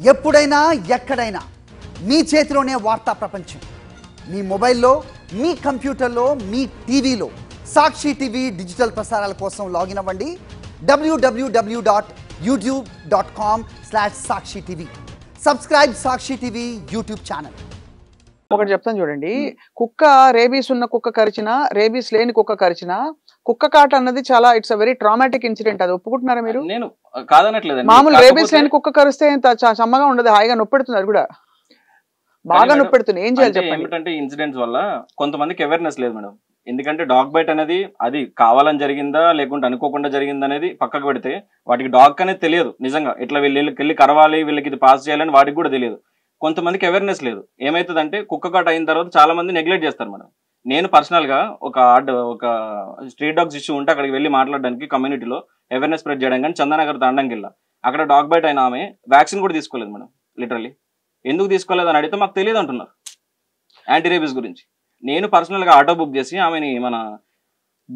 ఎప్పుడైనా ఎక్కడైనా మీ చేతిలోనే వార్తా ప్రపంచం. మీ మొబైల్లో, మీ కంప్యూటర్లో, మీ టీవీలో సాక్షి టీవీ డిజిటల్ ప్రసారాల కోసం లాగిన్ అవ్వండి www.youtube.com/సాక్షి టీవీ. సబ్స్క్రైబ్ సాక్షి టీవీ యూట్యూబ్ ఛానల్. ఒకటి చెప్తాను చూడండి, కుక్క రేబీస్ ఉన్న కుక్క కరిచినా, రేబీస్ లేని కుక్క కరిచినా, కుక్క కాట అన్నది చాలా it's a very traumatic incident. అది ఒప్పుకుంటున్నారా మీరు? నేను కాదనట్లేదు. మామూలు రేబీస్ లేని కుక్క కరిస్తే చమ్మగా ఉండదు, హాయిగా నొప్పెడుతుంది. అది కూడా బాగా నొప్పెడుతుంది. ఏం చేయాలి చెప్పండి? ఏమిటంటే ఇన్సిడెంట్స్ వల్ల కొంతమందికి అవేర్నెస్ లేదు మేడం. ఎందుకంటే డాగ్ బైట్ అనేది అది కావాలని జరిగిందా లేకుంటే అనుకోకుండా జరిగిందా అనేది పక్కకు పెడితే వాటికి డాగ్ అనేది తెలియదు. నిజంగా ఇట్లా వీళ్ళకి కరవాలి, వీళ్ళకి ఇది పాస్ చేయాలని వాటికి కూడా తెలియదు. కొంతమందికి అవేర్నెస్ లేదు. ఏమవుతుందంటే కుక్క కాట అయిన తర్వాత చాలా మంది నెగ్లెక్ట్ చేస్తారు మేడం. నేను పర్సనల్ గా ఒక స్ట్రీట్ డాగ్స్ ఇష్యూ ఉంటే అక్కడికి వెళ్ళి మాట్లాడడానికి, కమ్యూనిటీలో అవేర్నెస్ స్ప్రెడ్ చేయడం, కానీ చందానగర్ తాండంకి వెళ్ళా. అక్కడ డాగ్ బైట్ అయిన ఆమె వ్యాక్సిన్ కూడా తీసుకోలేదు మేడం. లిటరలీ ఎందుకు తీసుకోలేదు అని అడిగితే మాకు తెలియదు అంటున్నారు యాంటీ రేబీస్ గురించి. నేను పర్సనల్ గా ఆటో బుక్ చేసి ఆమెని మన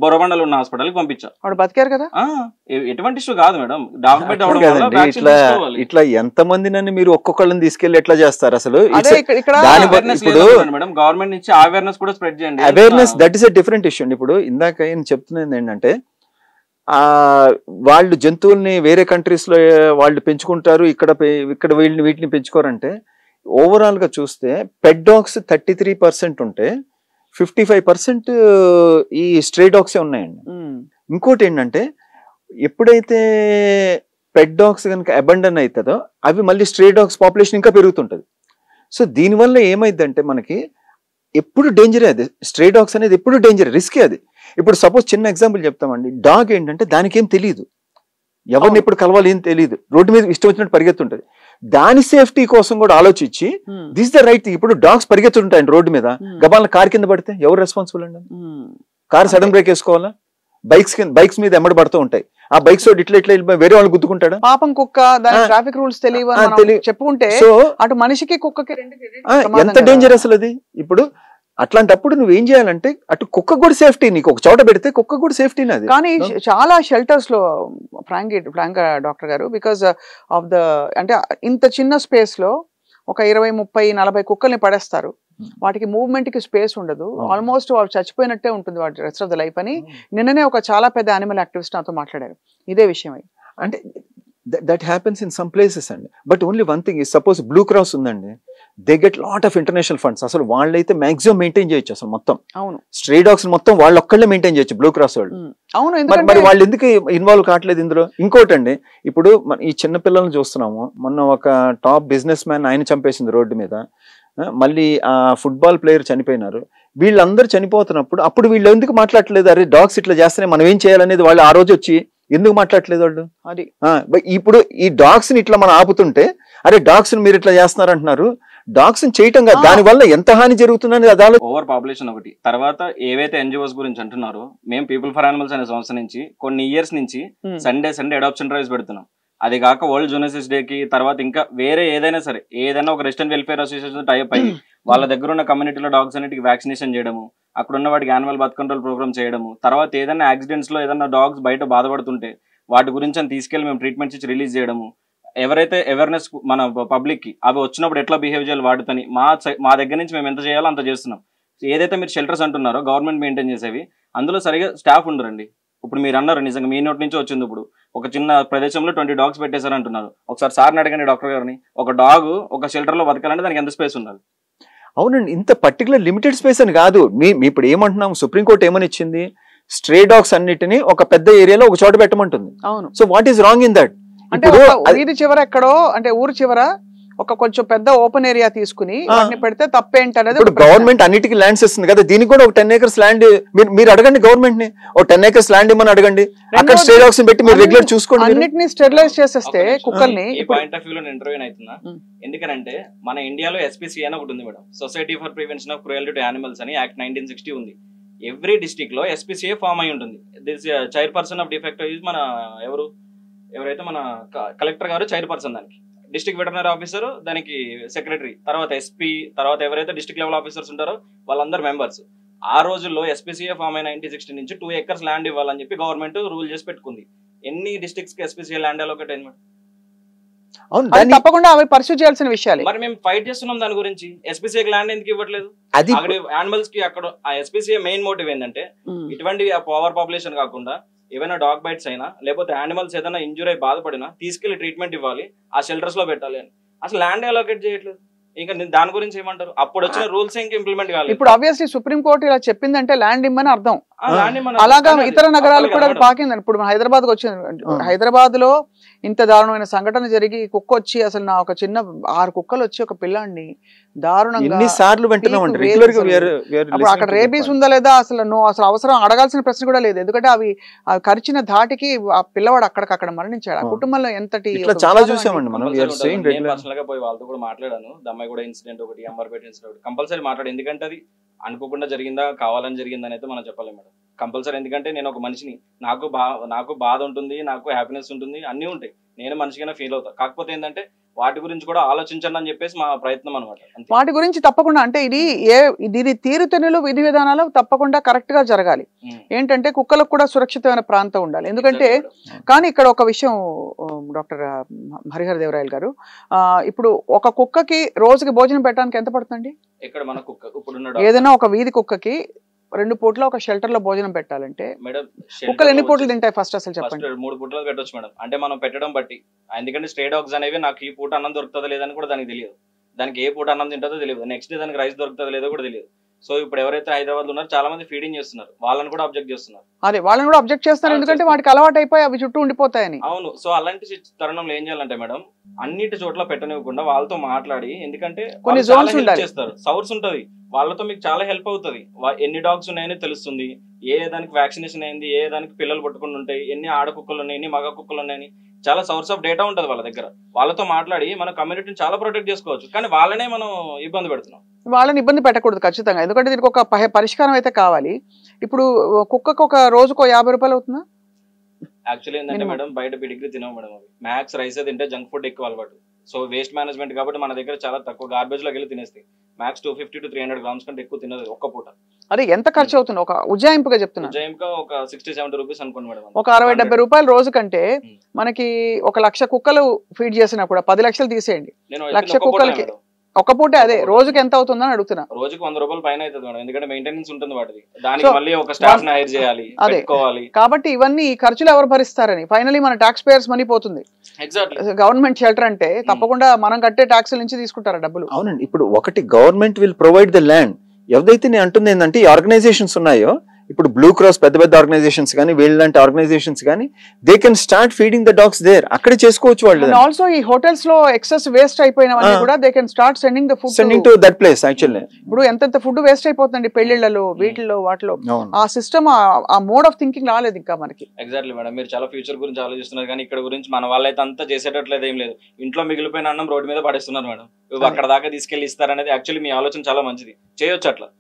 బొరబండలో ఉన్న హాస్పిటల్కి పంపించా. వాడు బతికారు కదా. ఎటువంటి ఇష్యూ కాదు మేడం. డాగ్ బైట్ ఇట్లా ఎంత మందినని మీరు ఒక్కొక్కళ్ళని తీసుకెళ్లి ఎట్లా చేస్తారు అసలు? మేడం గవర్నమెంట్ నుంచి అవేర్నెస్ కూడా స్ప్రెడ్ చేయండి. Awareness that is a different issue. ఇప్పుడు ఇందాక నేను చెప్తున్నది ఏంటంటే, వాళ్ళు జంతువుల్ని వేరే కంట్రీస్ లో వాళ్ళు పెంచుకుంటారు, ఇక్కడ వీటిని పెంచుకోరంటే, ఓవరాల్ గా చూస్తే పెట్ డాగ్స్ 33% ఉంటే 55% ఈ స్ట్రే డాగ్సే ఉన్నాయండి. ఇంకోటి ఏంటంటే, ఎప్పుడైతే పెట్ డాగ్స్ కనుక అబండన్ అవుతుందో అవి మళ్ళీ స్ట్రే డాగ్స్ పాపులేషన్ ఇంకా పెరుగుతుంటది. సో దీనివల్ల ఏమైందంటే మనకి ఎప్పుడు డేంజరే. అది స్ట్రే డాగ్స్ అనేది ఎప్పుడు డేంజర్, రిస్కే అది. ఇప్పుడు సపోజ్ చిన్న ఎగ్జాంపుల్ చెప్తామండి. డాగ్ ఏంటంటే దానికి ఏం తెలియదు, ఎవరిని ఎప్పుడు కలవాలి ఏం తెలియదు, రోడ్డు మీద ఇష్టం వచ్చినట్టు పరిగెత్తుంటది. దాని సేఫ్టీ కోసం కూడా ఆలోచించి దిస్ ద రైట్. ఇప్పుడు డాగ్స్ పరిగెత్తుంటాయండి రోడ్డు మీద, గబాల కార్ కింద పడితే ఎవరు రెస్పాన్సిబుల్ అండి? కార్ సడన్ బ్రేక్ వేసుకోవాలా? బైక్స్ మీద ఎమ్మడి పడుతూ ఉంటాయి. ఆ బైక్స్ ఇట్లా వేరే వాళ్ళు గుద్దుకుంటాడా? పాపం కుక్క, దాని ట్రాఫిక్ రూల్స్ తెలియదు చెప్పుకుంటే అటు మనిషికి కుక్కకి ఎంత డేంజర్ అసలు అది. ఇప్పుడు అట్లాంటప్పుడు నువ్వేం చేయాలంటే అటు కుక్క కూడా సేఫ్టీ, నీకు ఒక చోట పెడితే కుక్క కూడా సేఫ్టీ. కానీ చాలా షెల్టర్స్ లో ఫ్రాంక్ డాక్టర్ గారు, బికాస్ ఆఫ్ ద అంటే ఇంత చిన్న స్పేస్ లో ఒక 20, 30, 40 కుక్కల్ని పడేస్తారు. వాటికి మూవ్మెంట్ కి స్పేస్ ఉండదు, ఆల్మోస్ట్ వాళ్ళు చచ్చిపోయినట్టే ఉంటుంది వాటి రెస్ట్ ఆఫ్ ద లైఫ్ అని నిన్ననే ఒక చాలా పెద్ద యానిమల్ యాక్టివిస్ట్ నాతో మాట్లాడారు ఇదే విషయం. అంటే that happens in some places అండి. But only one thing, suppose blue cross ఉందండి, they get lot of international funds. అసలు వాళ్ళైతే మాక్సిమం మెయింటైన్ చేయొచ్చు అసలు మొత్తం. అవును, స్ట్రే డాగ్స్ మొత్తం వాళ్ళు ఒక్కళ్ళే మెయింటైన్ చేయొచ్చు బ్లూ క్రాస్ వాళ్ళు. అవును, మరి వాళ్ళు ఎందుకు ఇన్వాల్వ్ కావట్లేదు ఇందులో? ఇంకోటి అండి, ఇప్పుడు ఈ చిన్న పిల్లల్ని చూస్తున్నాము. మొన్న ఒక టాప్ బిజినెస్ మ్యాన్ ఆయన చంపేసింది రోడ్డు మీద, మళ్ళీ ఆ ఫుట్బాల్ ప్లేయర్ చనిపోయినారు. వీళ్ళందరూ చనిపోతున్నప్పుడు అప్పుడు వీళ్ళు ఎందుకు మాట్లాడట్లేదు? అరే డాగ్స్ ఇట్లా చేస్తేనే మనం ఏం చేయాలనేది వాళ్ళు ఆ రోజు వచ్చి ఎందుకు మాట్లాడట్లేదు వాళ్ళు? అది ఇప్పుడు ఈ డాగ్స్ ని ఇట్లా మనం ఆపుతుంటే, అరే డాగ్స్ ని మీరు ఇట్లా చేస్తున్నారు అంటున్నారు. డాగ్స్ ని చేయటం కాదు, దాని వల్ల ఎంత హాని జరుగుతుందని అదాలో. ఓవర్ పాపులేషన్ ఒకటి. తర్వాత ఏవైతే ఎన్జిఓస్ గురించి అంటున్నారో, మేము పీపుల్ ఫర్ యానిమల్స్ అనే సంస్థ నుంచి కొన్ని ఇయర్స్ నుంచి సండే అడాప్షన్ డ్రైవ్స్ పెడుతున్నాం. అది కాక వరల్డ్ జూనోసిస్ డే కి తర్వాత ఇంకా వేరే ఏదైనా సరే, ఏదైనా ఒక రెస్టర్న్ వెల్ఫేర్ అసోసియేషన్ టైప్ అయ్యి వాళ్ళ దగ్గర ఉన్న కమ్యూనిటీలో డాగ్స్ అన్నిటికి వ్యాక్సినేషన్ చేయడము, అక్కడ ఉన్న వాటికి యానిమల్ బర్త్ కంట్రోల్ ప్రోగ్రామ్ చేయడము, తర్వాత ఏదైనా యాక్సిడెంట్స్ లో ఏదైనా డాగ్స్ బయట బాధపడుతుంటే వాటి గురించి అని తీసుకెళ్లి మేము ట్రీట్మెంట్స్ ఇచ్చి రిలీజ్ చేయడము. ఎవరైతే అవేర్నెస్ మన పబ్లిక్ కి అవి వచ్చినప్పుడు ఎట్లా బిహేవ్ చేయాలి వాటితోని మా దగ్గర నుంచి మేము ఎంత చేయాలో అంత చేస్తున్నాం. ఏదైతే మీరు షెల్టర్స్ అంటున్నారో గవర్నమెంట్ మెయింటైన్ చేసేవి, అందులో సరిగా స్టాఫ్ ఉండరండి. ఇప్పుడు మీరు అన్నారు నిజంగా, మీ నోటి నుంచి వచ్చింది. ఇప్పుడు ఒక చిన్న ప్రదేశంలో 20 డాగ్స్ పెట్టేశారు అంటున్నారు. ఒకసారి సార్ని అడగండి డాక్టర్ గారిని, ఒక డాగ్ ఒక షెల్టర్ లో బతకాలంటే దానికి ఎంత స్పేస్ ఉండాలి? అవునండి, ఇంత పర్టికులర్ లిమిటెడ్ స్పేస్ అని కాదు. మీ ఇప్పుడు ఏమంటున్నాం, సుప్రీంకోర్టు ఏమని ఇచ్చింది? స్ట్రే డాగ్స్ అన్నిటిని ఒక పెద్ద ఏరియాలో ఒక చోట పెట్టమంటుంది. అవును. So what is wrong in that? అంటే వీధి చివర ఎక్కడో, అంటే ఊరు చివర ఒక కొంచెం పెద్ద ఓపెన్ ఏరియా తీసుకుని వాటిని పెడితే తప్పేంటనేది. ఇప్పుడు గవర్నమెంట్ అన్నిటికీ ల్యాండ్స్ ఇస్తుంది కదా, దీనికి కూడా ఒక 10 acres ల్యాండ్ మీరు అడగండి గవర్నమెంట్ ని. ఒక 10 acres ల్యాండ్ ఇమ్మని అడగండి, అక్కడ స్ట్రే డాగ్స్ పెట్టి మీరు రెగ్యులర్ చూసుకోండి. అన్నిటిని స్టెరిలైజ్ చేసేస్తే కుక్కల్ని. ఈ పాయింట్ ఆఫ్ వ్యూ లో ఇంటర్వ్యూ అవుతున్నా, ఎందుకంటే మన ఇండియాలో SPCA అని ఒకటి ఉంది madam, society for prevention of cruelty to animals అని యాక్ట్ 1960 ఉంది. ఎవ్రీ డిస్ట్రిక్ట్ లో SPCA ఫామ్ అయి ఉంటుంది. This chairperson of defect is మన ఎవరైతే మన కలెక్టర్ గారు చైర్పర్సన్, దానికి డిస్ట్రిక్ట్ వెటర్నరీ ఆఫీసర్, దానికి సెక్రటరీ, తర్వాత SP, తర్వాత ఎవరైతే డిస్ట్రిక్ట్ లెవెల్ ఆఫీసర్స్ ఉంటారో వాళ్ళందరూ మెంబర్స్. ఆ రోజుల్లో SPCA ఫామ్ అయిన 1960 నుంచి 2 acres ల్యాండ్ ఇవ్వాలని చెప్పి గవర్నమెంట్ రూల్ చేసి పెట్టుకుంది. ఎన్ని డిస్ట్రిక్ట్స్ కి SPCA ల్యాండ్ అలొకేట్ అయింది? అవును అది దాన్ని తప్పకుండా అవి పర్సూ చేయాల్సిన విషయాలు. మరి మేము ఫైట్ చేస్తున్నాం దాని గురించి. ఎస్పీసీఏ ల్యాండ్ ఎందుకు ఇవ్వట్లేదు? అది అక్కడ యానిమల్స్ కి అక్కడ ఆ ఎస్పీసీఏ మెయిన్ మోటివ్ ఏంటంటే ఇటువంటి ఓవర్ పాపులేషన్ కాకుండా ఏమైనా డాగ్ బైట్స్ అయినా లేకపోతే యానిమల్స్ ఏదైనా ఇంజురీ అయి బాధపడినా తీసుకెళ్లి ట్రీట్మెంట్ ఇవ్వాలి, ఆ షెల్టర్స్ లో పెట్టాలి అని. అసలు ల్యాండ్ అలొకేట్ చేయట్లేదు. ఇంకా దాని గురించి ఏమంటారు? అప్పుడు వచ్చిన రూల్స్ ఇంకా ఇంప్లిమెంట్ కాలేదు. ఇప్పుడు ఆబ్వియస్లీ సుప్రీం కోర్టు ఇలా చెప్పిందంటే ల్యాండ్ ఇమ్మని అర్థం. ల్యాండ్ ఇమ్మని అలాగా కానీ ఇతర అది నగరాలు తప్పదు కూడా కదా పాకింది. ఇప్పుడు హైదరాబాద్ కు వచ్చింది. హైదరాబాద్ లో ఇంత దారుణమైన సంఘటన జరిగి కుక్క వచ్చి అసలు నా ఒక చిన్న 6 కుక్కలు వచ్చి ఒక పిల్లాడిని దారుణంగా ఎన్నిసార్లు వింటున్నామండి పీకు రెగ్యులర్ గా వేసి అప్పుడు అక్కడ రేబీస్ ఉందా లేదా అసలు నువ్వు అసలు అవసరం అడగాల్సిన ప్రశ్న కూడా లేదు. ఎందుకంటే అవి కరిచిన ధాటికి ఆ పిల్లవాడు అక్కడికక్కడ మరణించాడు. ఆ కుటుంబంలో ఎంతటి ఇట్లా చాలా చూసామండి మనం. నేను పర్సనల్ గా పోయి వాళ్ళతో కూడా మాట్లాడాను. దమ్మాయి కూడా ఇన్సిడెంట్ ఒకటి, అంబర్పేట ఇన్సిడెంట్ కంపల్సరీ మాట్లాడు. ఎందుకంటే అది అనుకోకుండా జరిగిందా కావాలని జరిగిందా అయితే మనం చెప్పలేం మేడం. కంపల్సరీ. ఎందుకంటే నేను ఒక మనిషిని, నాకు బాధ ఉంటుంది, నాకు హ్యాపీనెస్ ఉంటుంది, అన్నీ ఉంటాయి. నేను మనిషిగానే ఫీల్ అవుతా. కాకపోతే ఏంటంటే వాటి గురించి కూడా ఆలోచించండి అని చెప్పేసి మా ప్రయత్నం అనమాట. వాటి గురించి తప్పకుండా అంటే ఇది తీరుతెన్నులు విధి విధానాలు తప్పకుండా కరెక్ట్ గా జరగాలి. ఏంటంటే కుక్కలకు కూడా సురక్షితమైన ప్రాంతం ఉండాలి. ఎందుకంటే కానీ ఇక్కడ ఒక విషయం డాక్టర్ హరిహర దేవరాయలు గారు, ఇప్పుడు ఒక కుక్కకి రోజుకి భోజనం పెట్టడానికి ఎంత పడుతుందండి? ఇక్కడ మన కుక్క ఇప్పుడు ఏదైనా ఒక వీధి కుక్కకి 2 పూట్ల ఒక షెల్టర్ లో భోజనం పెట్టాలంటే మేడం కుక్కలు ఎన్ని పూటలు తింటాయి ఫస్ట్ అసలు చెప్పండి? 3 పూటలు పెట్టొచ్చు మేడం. అంటే మనం పెట్టడం బట్టి. ఎందుకంటే స్ట్రే డాగ్స్ అనేవి నాకు ఈ పూట అన్నం దొరుకుతుందో లేదని కూడా దానికి తెలియదు. దానికి ఏ పూట అన్నం తింటుందో తెలియదు. నెక్స్ట్ డే దానికి రైస్ దొరుకుతుందో లేదో కూడా తెలియదు. సో ఇప్పుడు ఎవరైతే హైదరాబాద్ లో ఉన్నారో చాలా మంది ఫీడింగ్ చేస్తున్నారు, వాళ్ళని కూడా అబ్జెక్ట్ చేస్తున్నారు. అదే వాళ్ళని కూడా అబ్జెక్ట్ చేస్తున్నారు, ఎందుకంటే వాటికి అలవాటు అయిపోయి అవి చుట్టూ ఉండిపోతాయని. అవును. సో అలాంటి తరుణంలో ఏం చేయాలంటే మేడం, అన్నిటి చోట్ల పెట్టనివ్వకుండా వాళ్ళతో మాట్లాడి, ఎందుకంటే కొన్ని జోన్స్ ఉండాలి, చేస్తారు, సౌర్స్ ఉంటది, వాళ్ళతో మీకు చాలా హెల్ప్ అవుతుంది. ఎన్ని డాగ్స్ ఉన్నాయని తెలుస్తుంది, ఏ దానికి వ్యాక్సినేషన్ అయింది, ఏ దానికి పిల్లలు పట్టుకుని ఉంటాయి, ఎన్ని ఆడ కుక్కలు ఉన్నాయి, ఎన్ని మగ కుక్కలు ఉన్నాయని చాలా సోర్స్ ఆఫ్ డేటా ఉంటది వాళ్ళ దగ్గర. వాళ్ళతో మాట్లాడి మన కమ్యూనిటీని చాలా ప్రొటెక్ట్ చేసుకోవచ్చు. కానీ వాళ్ళనే మనం ఇబ్బంది పెడుతున్నాం. వాళ్ళని ఇబ్బంది పెట్టకూడదు ఖచ్చితంగా, ఎందుకంటే దీనికి ఒక పరిష్కారం అయితే కావాలి. ఇప్పుడు కుక్కకు ఒక రోజుకు 50 రూపాయలు అవుతుందా? యాక్చువల్లీ ఏంటంటే మేడం, బయట పిడిగ్రీ తినవు మేడం. అవి మ్యాక్స్ రైస్ తింటే జంక్ ఫుడ్ ఎక్కువ అలవాటు. సో వేస్ట్ మేనేజ్మెంట్ కాబట్టి మన దగ్గర చాలా తక్కువ గార్బేజ్ లోకి వెళ్ళి తినేస్తాయి. మ్యాక్స్ 250 to 300 grams కంటే ఎక్కువ తినదు ఒక్క పూట. అదే ఎంత ఖర్చు అవుతుంది? ఒక ఉజ్జాయింపుగా చెప్తున్నా, ఉజ్జాయింపుగా ఒక 60-70 రూపీస్ అనుకోండి మేడం. ఒక 60-70 రూపాయలు రోజు కంటే మనకి 1,00,000 కుక్కలు ఫీడ్ చేసినప్పుడు 10 లక్షలు తీసేయండి. 1,00,000 కుక్కలకి ఒక పూట అదే రోజుకి ఎంత అవుతుందని అడుగుతున్నా. రోజుకి 100 రూపాయలు పైన అవుతుంది మేడం. ఎందుకంటే మెయింటెనెన్స్ ఉంటుంది వాటిది. దానికి మళ్ళీ ఒక స్టాఫ్ ని హైర్ చేయాలి, పెట్టుకోవాలి. కాబట్టి ఇవన్నీ ఖర్చులు ఎవరు భరిస్తారని ఫైనలీ మన టాక్స్ పేయర్స్ మనీ పోతుంది. ఎగ్జాక్ట్లీ. గవర్నమెంట్ షెల్టర్ అంటే తప్పకుండా మనం కట్టే ట్యాక్స్ నుంచి తీసుకుంటారా డబ్బులు? అవునండి. ఇప్పుడు ఒకటి government will provide the land. ఎవరైతే నేను అంటుంది ఏంటంటే ఈ ఆర్గనైజేషన్స్ ఉన్నాయో, ఇప్పుడు బ్లూ క్రాస్ పెద్ద పెద్ద ఆర్గనైజేషన్స్ కానీ వీళ్ళంటే ఆర్గనైజేషన్స్ కానీ they can start feeding the dogs there. అక్కడే చేసుకోవచ్చు వాళ్ళు. ఆల్సో ఈ హోటల్స్ లో ఎక్సెస్ వేస్ట్ అయిపోయినవన్నీ కూడా they can start sending the food to that place. Actually ఇప్పుడు ఎంత ఫుడ్ వేస్ట్ అయిపోతుందండి పెళ్లిళ్లలో, వీటిల్లో వాటిలో. ఆ సిస్టమ్, ఆ మోడ్ ఆఫ్ థింకింగ్ రాలేదు ఇంకా మనకి. Exactly madam. మీరు చాలా ఫ్యూచర్ గురించి ఆలోచిస్తున్నారు, కానీ ఇక్కడ గురించి మన వాళ్ళైతే అంతా చేసేటట్లేదు. ఏం లేదు, ఇంట్లో మిగిలిపోయిన అన్నం రోడ్డు మీద పడేస్తున్నారు మేడం. అక్కడ దాకా తీసుకెళ్లి ఇస్తారనేది యాక్చువల్లీ మీ ఆలోచన చాలా మంచిది, చేయొచ్చు అట్లా.